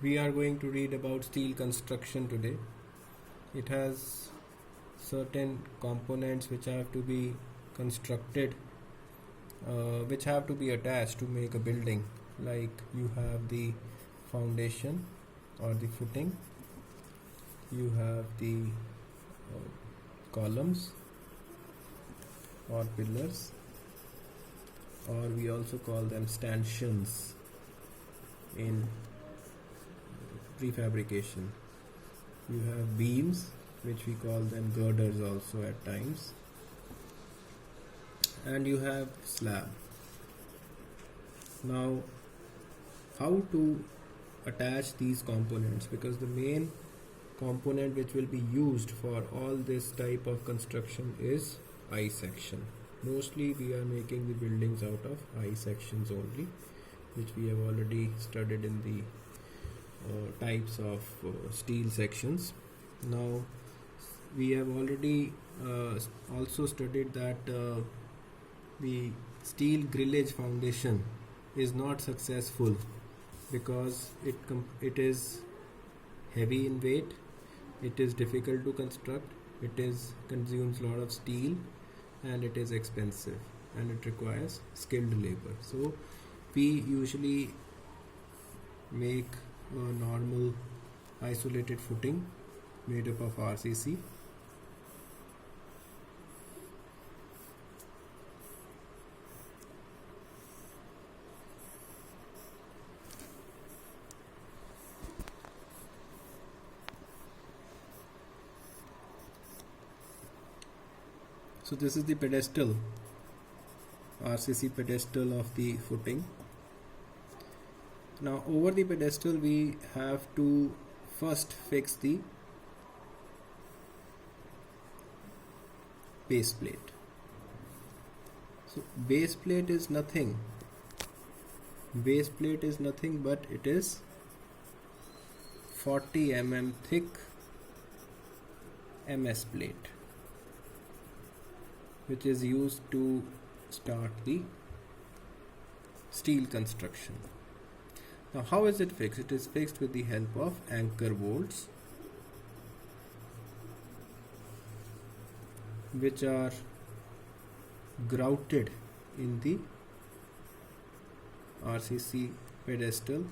We are going to read about steel construction today. It has certain components which have to be constructed, which have to be attached to make a building. Like you have the foundation or the footing, you have the columns or pillars, or we also call them stanchions in prefabrication. You have beams, which we call them girders also at times, and you have slab. Now, how to attach these components, because the main component which will be used for all this type of construction is I section. Mostly we are making the buildings out of I sections only, which we have already studied in the types of steel sections. Now we have already also studied that the steel grillage foundation is not successful because it is heavy in weight, it is difficult to construct, consumes a lot of steel, and it is expensive, and it requires skilled labor. So we usually make a normal isolated footing made up of RCC. So this is the pedestal, RCC pedestal of the footing. Now over the pedestal we have to first fix the base plate. So base plate is nothing but it is 40 mm thick MS plate, which is used to start the steel construction. Now how is it fixed? It is fixed with the help of anchor bolts, which are grouted in the RCC pedestal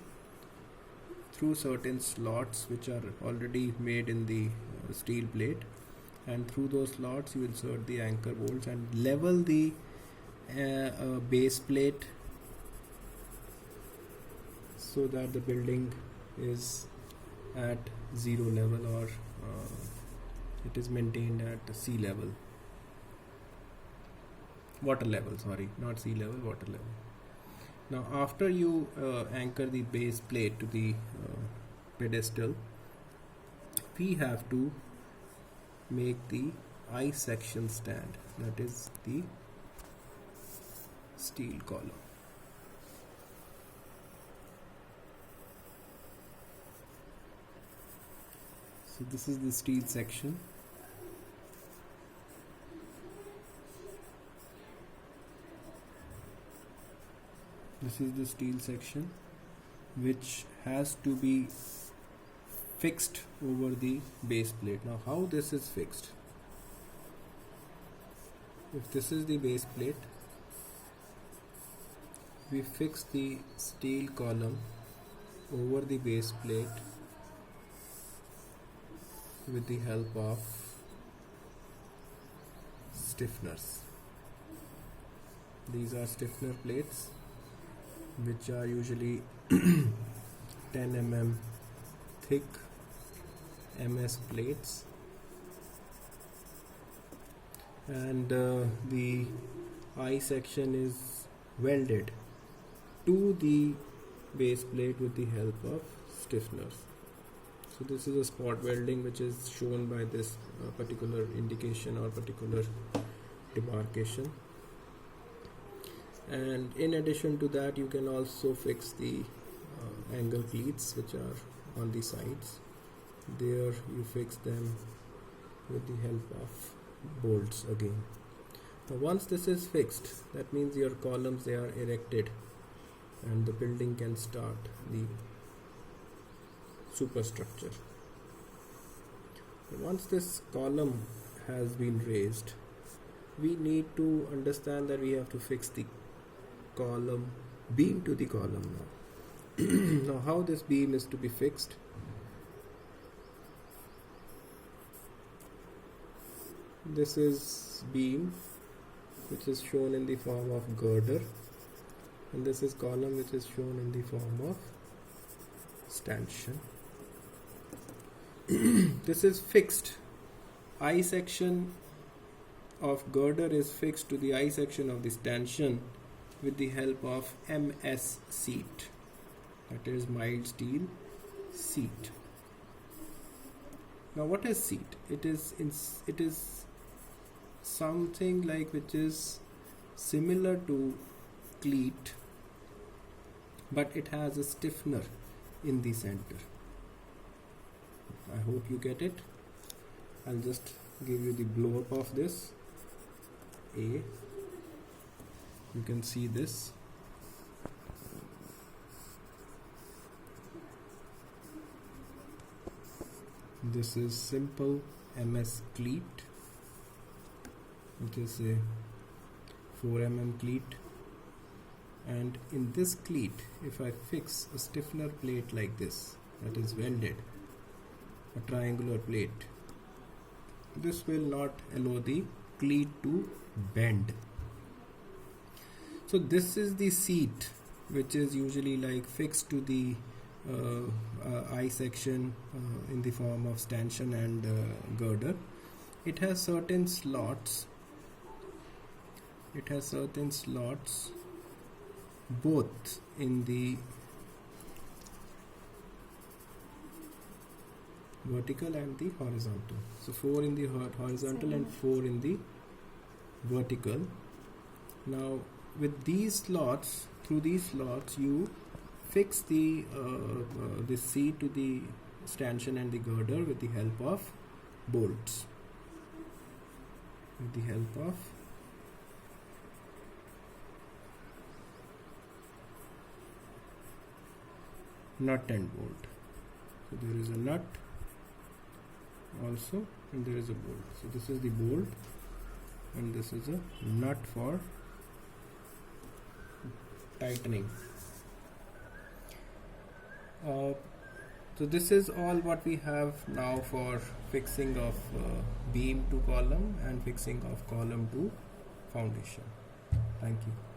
through certain slots which are already made in the steel plate, and through those slots you insert the anchor bolts and level the base plate so that the building is at zero level, or it is maintained at sea level, water level, sorry, not sea level, water level. Now after you anchor the base plate to the pedestal, we have to make the I section stand, that is the steel column. So this is the steel section. This is the steel section which has to be fixed over the base plate. Now how this is fixed? If this is the base plate, we fix the steel column over the base plate with the help of stiffeners. These are stiffener plates, which are usually 10 mm thick MS plates, and the I section is welded to the base plate with the help of stiffeners. So this is a spot welding which is shown by this particular indication or particular demarcation. And in addition to that, you can also fix the angle cleats which are on the sides. There you fix them with the help of bolts again. Now once this is fixed, that means your columns, they are erected and the building can start. The superstructure. Once this column has been raised, we need to understand that we have to fix the column beam to the column now. Now how this beam is to be fixed? This is beam which is shown in the form of girder, and this is column which is shown in the form of stanchion. This is fixed. I section of girder is fixed to the I section of the stanchion with the help of MS seat, that is mild steel seat. Now what is seat? It is something like which is similar to cleat, but it has a stiffener in the center. I hope you get it. I'll just give you the blow up of this. You can see this. This is simple MS cleat, which is a 4 mm cleat, and in this cleat, if I fix a stiffener plate like this, that is welded, a triangular plate, this will not allow the cleat to bend. So this is the seat which is usually like fixed to the I section in the form of stanchion and girder. It has certain slots. Both in the vertical and the horizontal. So 4 in the horizontal and 4 in the vertical. Now with these slots, through these slots you fix the seat to the stanchion and the girder with the help of bolts. With the help of nut and bolt. So there is a nut also and there is a bolt. So this is the bolt and this is a nut for tightening. So this is all what we have now for fixing of beam to column and fixing of column to foundation. Thank you.